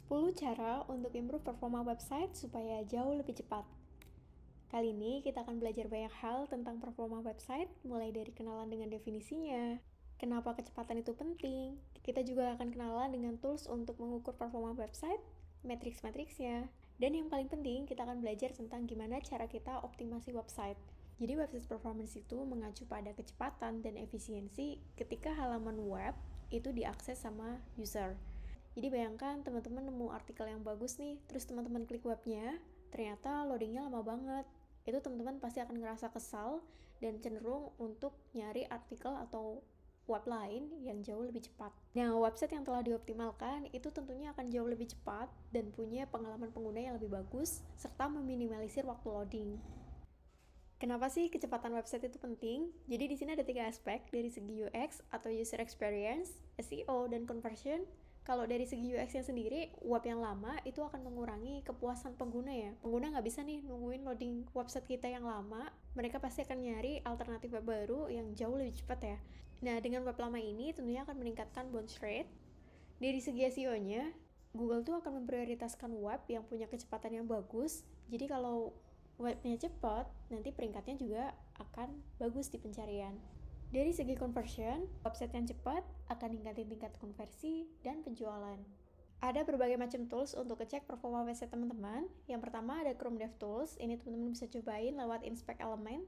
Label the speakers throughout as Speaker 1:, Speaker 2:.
Speaker 1: 10 cara untuk improve performa website supaya jauh lebih cepat. Kali ini kita akan belajar banyak hal tentang performa website, mulai dari kenalan dengan definisinya, kenapa kecepatan itu penting. Kita juga akan kenalan dengan tools untuk mengukur performa website, matriks-matriksnya, dan yang paling penting kita akan belajar tentang gimana cara kita optimasi website. Jadi website performance itu mengacu pada kecepatan dan efisiensi ketika halaman web itu diakses sama user. Jadi bayangkan teman-teman nemu artikel yang bagus nih, terus teman-teman klik webnya, ternyata loadingnya lama banget. Itu teman-teman pasti akan ngerasa kesal dan cenderung untuk nyari artikel atau web lain yang jauh lebih cepat. Nah, website yang telah dioptimalkan itu tentunya akan jauh lebih cepat dan punya pengalaman pengguna yang lebih bagus, serta meminimalisir waktu loading. Kenapa sih kecepatan website itu penting? Jadi di sini ada 3 aspek, dari segi UX atau user experience, SEO, dan conversion. Kalau dari segi UX-nya sendiri, web yang lama itu akan mengurangi kepuasan pengguna ya. Pengguna nggak bisa nih nungguin loading website kita yang lama, mereka pasti akan nyari alternatif web baru yang jauh lebih cepat ya. Nah, dengan web lama ini tentunya akan meningkatkan bounce rate. Dari segi SEO-nya, Google tuh akan memprioritaskan web yang punya kecepatan yang bagus. Jadi kalau webnya cepat, nanti peringkatnya juga akan bagus di pencarian. Dari segi conversion, website yang cepat akan ningkatin tingkat konversi dan penjualan. Ada berbagai macam tools untuk ngecek performa website teman-teman. Yang pertama ada Chrome DevTools, ini teman-teman bisa cobain lewat Inspect Element.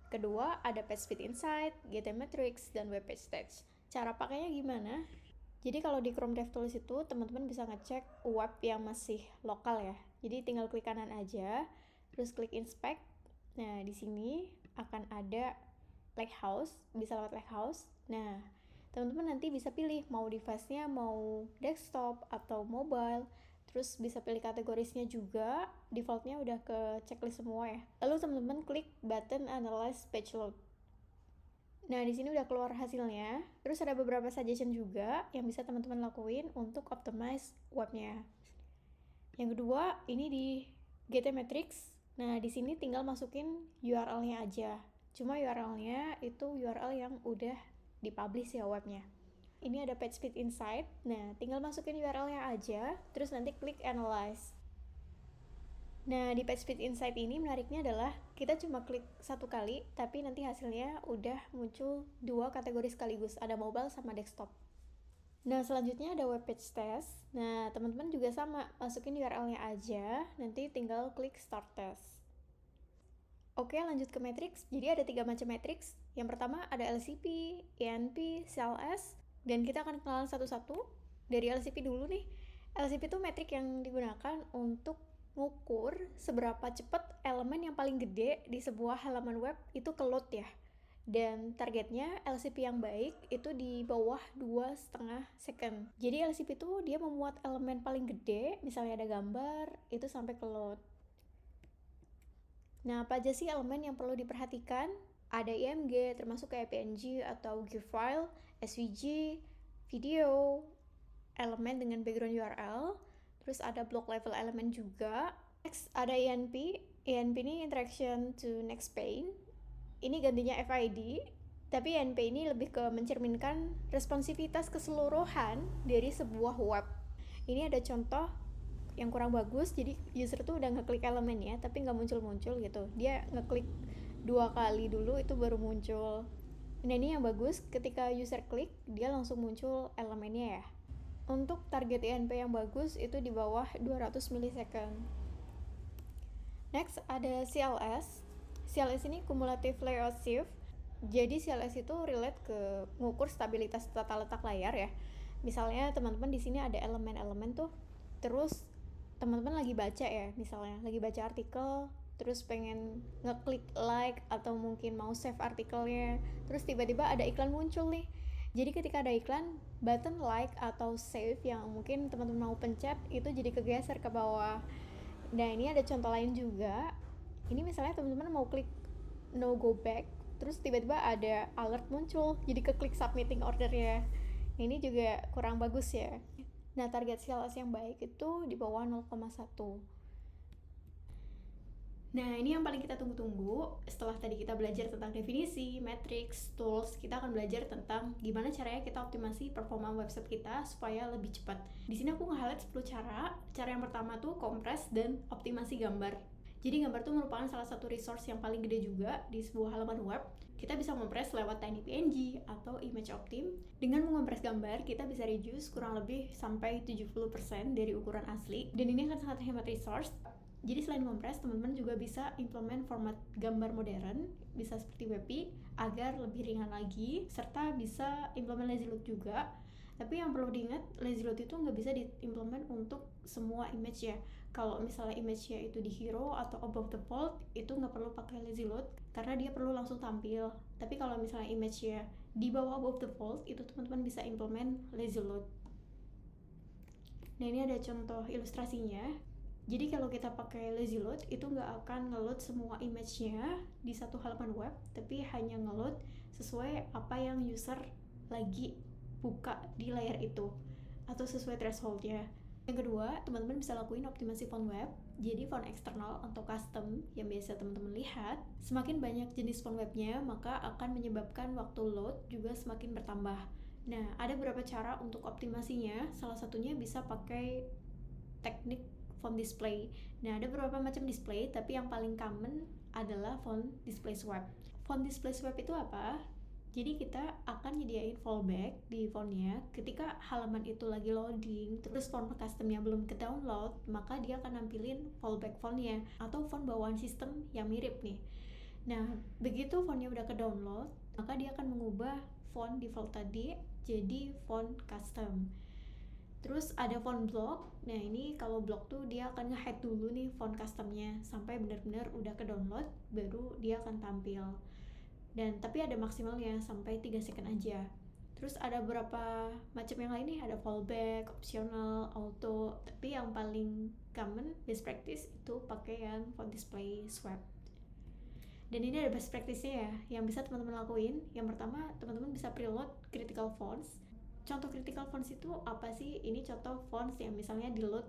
Speaker 1: Kedua ada PageSpeed Insight, GTmetrix, dan Web Page Stats. Cara pakainya gimana? Jadi kalau di Chrome DevTools itu teman-teman bisa ngecek web yang masih lokal ya. Jadi tinggal klik kanan aja, terus klik Inspect. Nah, di sini akan ada Lighthouse, bisa lewat Lighthouse. Nah, teman-teman nanti bisa pilih mau device-nya mau desktop atau mobile. Terus bisa pilih kategorisnya juga, defaultnya udah ke checklist semua ya. Lalu teman-teman klik button Analyze Page Load. Nah, di sini udah keluar hasilnya. Terus ada beberapa suggestion juga yang bisa teman-teman lakuin untuk optimize webnya. Yang kedua, ini di GTmetrix. Nah, di sini tinggal masukin URL-nya aja. Cuma URL-nya itu URL yang udah dipublish ya webnya. Ini ada PageSpeed Insight. Nah, tinggal masukin URL-nya aja, terus nanti klik Analyze. Nah, di PageSpeed Insight ini menariknya adalah kita cuma klik satu kali, tapi nanti hasilnya udah muncul 2 kategori sekaligus, ada mobile sama desktop. Nah, selanjutnya ada web page test. Nah, teman-teman juga sama, masukin URL-nya aja, nanti tinggal klik Start Test. Oke, lanjut ke matrix. Jadi ada 3 macam matrix. Yang pertama ada LCP, ENP, CLS, dan kita akan kenalan satu-satu. Dari LCP dulu nih. LCP itu metrik yang digunakan untuk ngukur seberapa cepat elemen yang paling gede di sebuah halaman web itu ke-load ya. Dan targetnya LCP yang baik itu di bawah 2,5 second. Jadi LCP itu dia memuat elemen paling gede, misalnya ada gambar, itu sampai ke-load. Nah, apa aja sih elemen yang perlu diperhatikan? Ada IMG, termasuk kayak PNG atau GIF file, SVG, video, elemen dengan background URL, terus ada block level element juga. Next, ada ENP. ENP ini Interaction to Next Pane. Ini gantinya FID, tapi ENP ini lebih ke mencerminkan responsivitas keseluruhan dari sebuah web. Ini ada contoh yang kurang bagus, jadi user tuh udah ngeklik elemennya tapi nggak muncul-muncul gitu, dia ngeklik 2 kali dulu itu baru muncul. Nah, ini yang bagus, ketika user klik dia langsung muncul elemennya ya. Untuk target INP yang bagus itu di bawah 200 milisecond. Next ada CLS. CLS ini Cumulative Layout Shift. Jadi CLS itu relate ke ngukur stabilitas tata letak layar ya. Misalnya teman-teman di sini ada elemen-elemen tuh, terus teman-teman lagi baca ya, misalnya lagi baca artikel, terus pengen ngeklik like atau mungkin mau save artikelnya, terus tiba-tiba ada iklan muncul nih. Jadi ketika ada iklan, button like atau save yang mungkin teman-teman mau pencet itu jadi kegeser ke bawah. Nah, ini ada contoh lain juga. Ini misalnya teman-teman mau klik no go back, terus tiba-tiba ada alert muncul, jadi keklik submitting ordernya. Ini juga kurang bagus ya. Nah, target CLS yang baik itu di bawah 0,1. Nah, ini yang paling kita tunggu-tunggu. Setelah tadi kita belajar tentang definisi, matrix, tools, kita akan belajar tentang gimana caranya kita optimasi performa website kita supaya lebih cepat. Di sini aku nge-highlight 10 cara. Cara yang pertama tuh compress dan optimasi gambar. Jadi gambar tuh merupakan salah satu resource yang paling gede juga di sebuah halaman web. Kita bisa mengkompres lewat tiny PNG atau image optim. Dengan mengompres gambar, kita bisa reduce kurang lebih sampai 70% dari ukuran asli. Dan ini akan sangat hemat resource. Jadi selain kompres, teman-teman juga bisa implement format gambar modern, bisa seperti WebP, agar lebih ringan lagi, serta bisa implement lazy load juga. Tapi yang perlu diingat, lazy load itu nggak bisa diimplement untuk semua image ya. Kalau misalnya image-nya itu di hero atau above the fold, itu nggak perlu pakai lazy load, karena dia perlu langsung tampil. Tapi kalau misalnya image-nya di bawah above the fold, itu teman-teman bisa implement lazy load. Nah, ini ada contoh ilustrasinya. Jadi kalau kita pakai lazy load, itu nggak akan nge-load semua image-nya di satu halaman web, tapi hanya nge-load sesuai apa yang user lagi buka di layar itu, atau sesuai threshold-nya. Yang kedua, teman-teman bisa lakuin optimasi font web. Jadi font eksternal atau custom yang biasa teman-teman lihat, semakin banyak jenis font webnya, maka akan menyebabkan waktu load juga semakin bertambah. Nah, ada beberapa cara untuk optimasinya. Salah satunya bisa pakai teknik font display. Nah, ada beberapa macam display, tapi yang paling common adalah font display swap. Font display swap itu apa? Jadi kita akan nyediain fallback di fontnya ketika halaman itu lagi loading, terus font customnya belum ke download, maka dia akan nampilin fallback fontnya atau font bawaan sistem yang mirip nih. Nah, begitu fontnya udah ke download, maka dia akan mengubah font default tadi jadi font custom. Terus ada font block. Nah, ini kalau block tuh dia akan nge-hide dulu nih font customnya sampai benar-benar udah ke download, baru dia akan tampil. Dan tapi ada maksimalnya sampai 3 second aja. Terus ada beberapa macam yang lain nih, ada fallback, optional, auto. Tapi yang paling common best practice itu pakai yang font display swap. Dan ini ada best practice-nya ya, yang bisa teman-teman lakuin. Yang pertama, teman-teman bisa preload critical fonts. Contoh critical fonts itu apa sih? Ini contoh fonts yang misalnya di load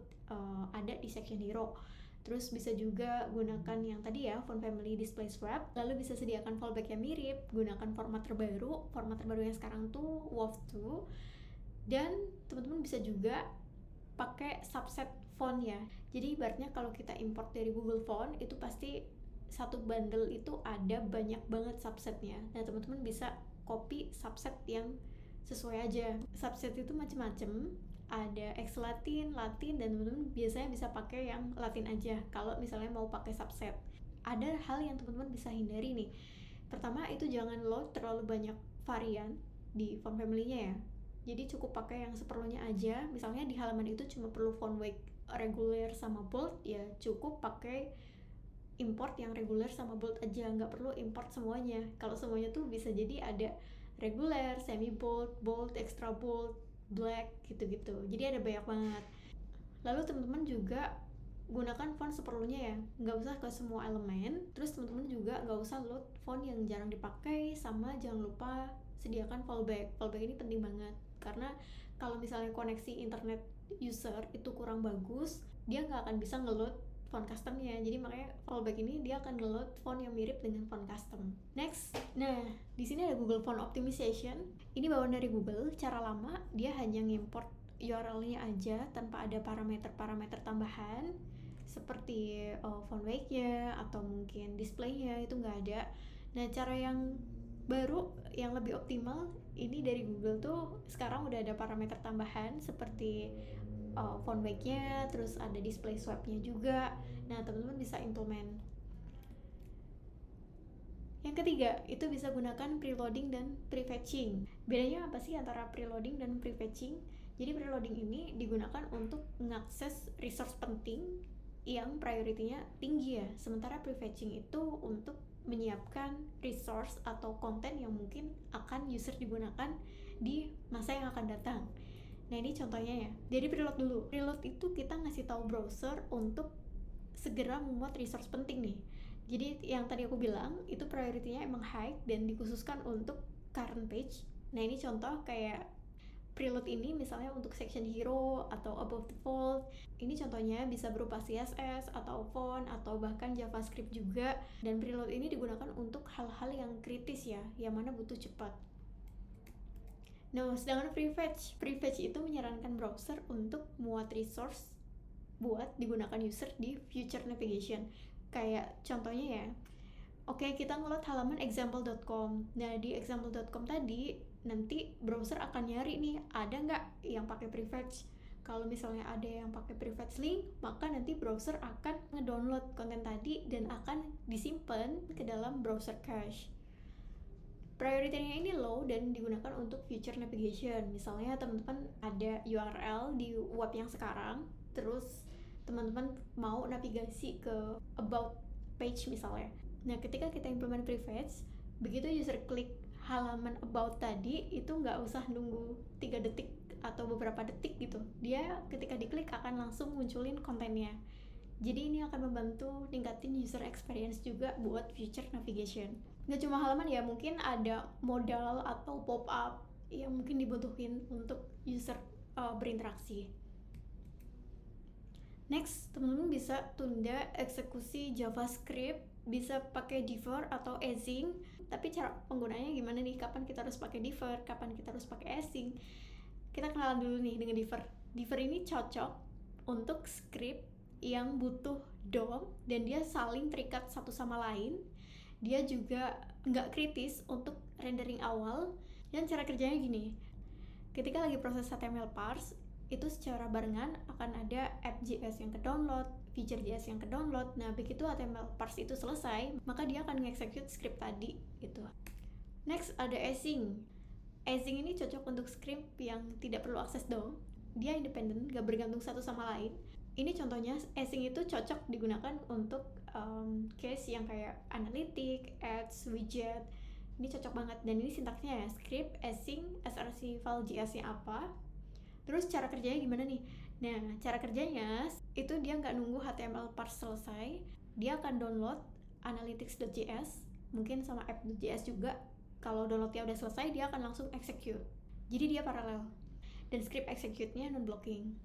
Speaker 1: ada di section hero. Terus bisa juga gunakan yang tadi ya, font family display swap. Lalu bisa sediakan fallback yang mirip, gunakan format terbaru. Format terbaru yang sekarang tuh WOV2. Dan teman-teman bisa juga pakai subset font ya. Jadi ibaratnya kalau kita import dari Google Font, itu pasti satu bundle itu ada banyak banget subsetnya. Nah, teman-teman bisa copy subset yang sesuai aja. Subset itu macam-macam, ada X Latin, Latin, dan teman-teman biasanya bisa pakai yang Latin aja kalau misalnya mau pakai subset. Ada hal yang teman-teman bisa hindari nih. Pertama, itu jangan load terlalu banyak varian di font family-nya ya. Jadi cukup pakai yang seperlunya aja. Misalnya di halaman itu cuma perlu font weight regular sama bold, ya cukup pakai import yang regular sama bold aja, nggak perlu import semuanya. Kalau semuanya tuh bisa jadi ada regular, semi bold, bold, extra bold, black gitu-gitu. Jadi ada banyak banget. Lalu teman-teman juga gunakan font seperlunya ya, nggak usah ke semua elemen. Terus teman-teman juga nggak usah load font yang jarang dipakai, sama jangan lupa sediakan fallback. Fallback ini penting banget, karena kalau misalnya koneksi internet user itu kurang bagus, dia nggak akan bisa ngeload font customnya. Jadi makanya fallback ini dia akan ngeload font yang mirip dengan font custom. Next, nah di sini ada Google Font Optimization. Ini bawaan dari Google. Cara lama dia hanya ngimport URL-nya aja tanpa ada parameter-parameter tambahan seperti font weight-nya atau mungkin display-nya, itu nggak ada. Nah, cara yang baru yang lebih optimal ini dari Google tuh sekarang udah ada parameter tambahan seperti font weight-nya, terus ada display swap-nya juga. Nah, teman-teman bisa implement. Yang ketiga, itu bisa gunakan preloading dan prefetching. Bedanya apa sih antara preloading dan prefetching? Jadi preloading ini digunakan untuk mengakses resource penting yang priority-nya tinggi ya. Sementara prefetching itu untuk menyiapkan resource atau konten yang mungkin akan user digunakan di masa yang akan datang. Nah, ini contohnya ya. Jadi preload dulu. Preload itu kita ngasih tahu browser untuk segera memuat resource penting nih. Jadi yang tadi aku bilang itu priority-nya emang high dan dikhususkan untuk current page. Nah, ini contoh kayak Preload ini misalnya untuk section hero atau above the fold. Ini contohnya bisa berupa CSS atau font atau bahkan JavaScript juga. Dan preload ini digunakan untuk hal-hal yang kritis ya, yang mana butuh cepat. Nah, sedangkan prefetch itu menyarankan browser untuk muat resource buat digunakan user di future navigation. Kayak contohnya ya, oke, kita ngeload halaman example.com. Nah, di example.com tadi, nanti browser akan nyari nih, ada nggak yang pakai prefetch. Kalau misalnya ada yang pakai prefetch link, maka nanti browser akan ngedownload konten tadi dan akan disimpan ke dalam browser cache. Priority-nya ini low dan digunakan untuk future navigation. Misalnya teman-teman ada URL di web yang sekarang, terus teman-teman mau navigasi ke about page misalnya. Nah, ketika kita implement prefetch, begitu user klik halaman about tadi, itu nggak usah nunggu 3 detik atau beberapa detik gitu. Dia ketika diklik akan langsung munculin kontennya. Jadi ini akan membantu ningkatin user experience juga buat future navigation. Nggak cuma halaman ya, mungkin ada modal atau pop-up yang mungkin dibutuhin untuk user berinteraksi. Next, teman-teman bisa tunda eksekusi JavaScript, bisa pakai defer atau async. Tapi cara penggunanya gimana nih? Kapan kita harus pakai defer? Kapan kita harus pakai async? Kita kenalan dulu nih dengan defer. Defer ini cocok untuk script yang butuh DOM dan dia saling terikat satu sama lain. Dia juga nggak kritis untuk rendering awal. Dan cara kerjanya gini, ketika lagi proses HTML parse, itu secara barengan akan ada app.js yang ke-download, feature.js yang ke-download. Nah, begitu HTML parse itu selesai, maka dia akan nge-execute script tadi gitu. Next, ada async. Async ini cocok untuk script yang tidak perlu akses DOM. Dia independen, gak bergantung satu sama lain. Ini contohnya, async itu cocok digunakan untuk case yang kayak analytic, ads, widget. Ini cocok banget, dan ini sintaksnya ya, script, async, src file js-nya apa. Terus cara kerjanya gimana nih? Nah, cara kerjanya itu dia nggak nunggu HTML parse selesai, dia akan download analytics.js, mungkin sama app.js juga. Kalau downloadnya udah selesai, dia akan langsung execute. Jadi dia paralel. Dan script execute-nya non-blocking.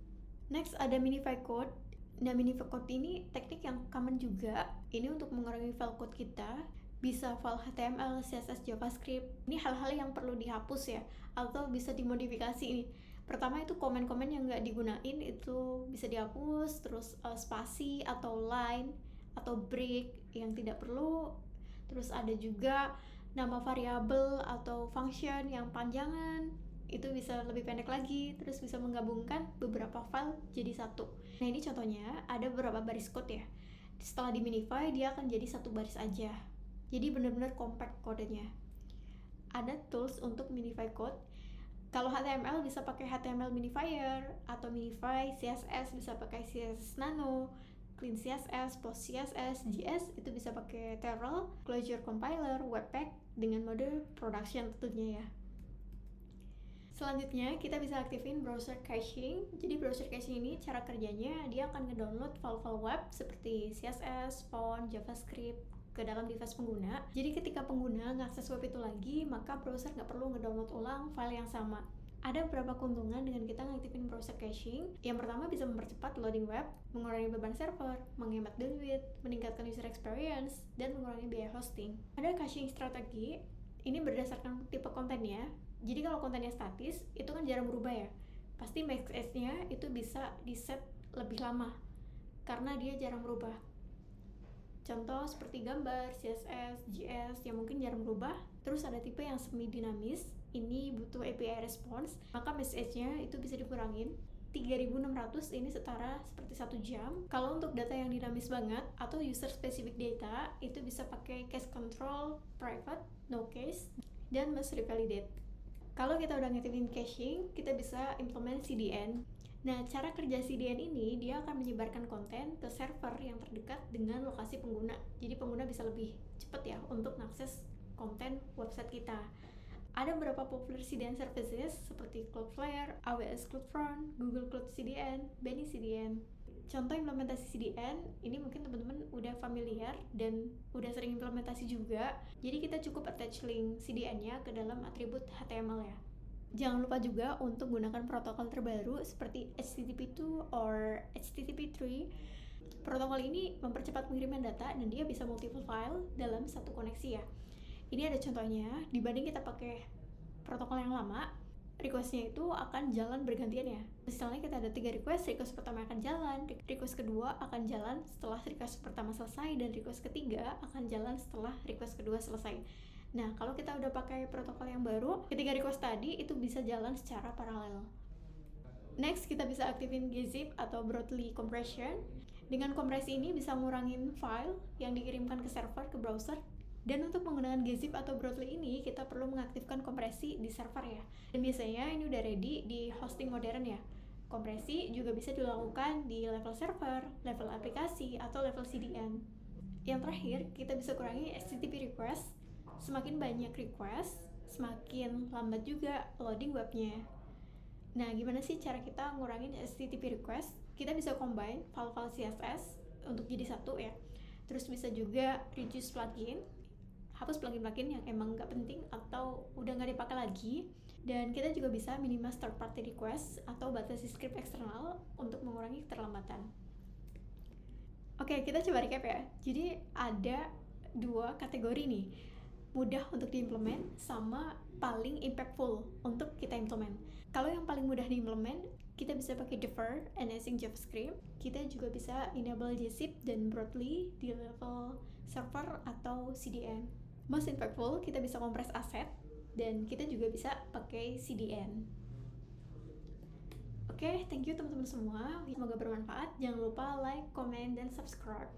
Speaker 1: Next, ada minify code. Nah, minify code ini teknik yang common juga. Ini untuk mengurangi file code kita. Bisa file HTML, CSS, JavaScript. Ini hal-hal yang perlu dihapus ya, atau bisa dimodifikasi nih. Pertama itu komen-komen yang nggak digunain itu bisa dihapus, terus spasi atau line atau break yang tidak perlu. Terus ada juga nama variabel atau function yang panjangan, itu bisa lebih pendek lagi, terus bisa menggabungkan beberapa file jadi satu. Nah, ini contohnya ada beberapa baris code ya. Setelah di minify, dia akan jadi satu baris aja. Jadi benar-benar compact kodenya. Ada tools untuk minify code. Kalau HTML bisa pakai HTML minifier atau minify, CSS bisa pakai CSS Nano, Clean CSS, Post CSS, JS itu bisa pakai Terral, Clojure Compiler, Webpack dengan mode production tentunya ya. Selanjutnya kita bisa aktifin browser caching. Jadi browser caching ini cara kerjanya dia akan ngedownload file-file web seperti CSS, font, JavaScript ke dalam device pengguna. Jadi ketika pengguna ngakses web itu lagi, maka browser nggak perlu ngedownload ulang file yang sama. Ada beberapa keuntungan dengan kita ngaktifin browser caching. Yang pertama bisa mempercepat loading web, mengurangi beban server, menghemat duit, meningkatkan user experience, dan mengurangi biaya hosting. Ada caching strategi, ini berdasarkan tipe kontennya. Jadi kalau kontennya statis, itu kan jarang berubah ya. Pasti max age-nya itu bisa di-set lebih lama, karena dia jarang berubah. Contoh seperti gambar, CSS, JS yang mungkin jarang berubah. Terus ada tipe yang semi dinamis, ini butuh API response, maka message-nya itu bisa dikurangin. 3600 ini setara seperti 1 jam. Kalau untuk data yang dinamis banget atau user specific data, itu bisa pakai case control, private, no case, dan must revalidate. Kalau kita udah ngaktifin caching, kita bisa implement CDN. Nah, cara kerja CDN ini, dia akan menyebarkan konten ke server yang terdekat dengan lokasi pengguna. Jadi pengguna bisa lebih cepat ya untuk mengakses konten website kita. Ada beberapa popular CDN services seperti Cloudflare, AWS CloudFront, Google Cloud CDN, Benny CDN. Contoh implementasi CDN, ini mungkin teman-teman udah familiar dan udah sering implementasi juga. Jadi kita cukup attach link CDN-nya ke dalam atribut HTML ya. Jangan lupa juga untuk gunakan protokol terbaru seperti HTTP2 or HTTP3. Protokol ini mempercepat pengiriman data dan dia bisa multiple file dalam satu koneksi ya. Ini ada contohnya, dibanding kita pakai protokol yang lama, request-nya itu akan jalan bergantian ya. Misalnya kita ada 3 request pertama akan jalan, request kedua akan jalan setelah request pertama selesai, dan request ketiga akan jalan setelah request kedua selesai. Nah, kalau kita udah pakai protokol yang baru, ketiga request tadi itu bisa jalan secara paralel. Next, kita bisa aktifin gzip atau broadly compression. Dengan kompresi ini bisa ngurangin file yang dikirimkan ke server, ke browser. Dan untuk menggunakan gzip atau broadly ini, kita perlu mengaktifkan kompresi di server ya. Dan biasanya ini udah ready di hosting modern ya. Kompresi juga bisa dilakukan di level server, level aplikasi, atau level CDN. Yang terakhir, kita bisa kurangi HTTP request. Semakin banyak request, semakin lambat juga loading webnya. Nah, gimana sih cara kita ngurangin HTTP request? Kita bisa combine file-file CSS untuk jadi satu ya. Terus bisa juga reduce plugin, hapus plugin-plugin yang emang nggak penting atau udah nggak dipakai lagi. Dan kita juga bisa minimize third party request atau batasi script eksternal untuk mengurangi keterlambatan. Oke, kita coba recap ya. Jadi ada 2 kategori nih, mudah untuk diimplement sama paling impactful untuk kita implement. Kalau yang paling mudah diimplement, kita bisa pakai defer and async JavaScript. Kita juga bisa enable gzip dan broadly di level server atau CDN. Most impactful, kita bisa kompres aset dan kita juga bisa pakai CDN. Oke, thank you teman-teman semua. Semoga bermanfaat. Jangan lupa like, comment, dan subscribe.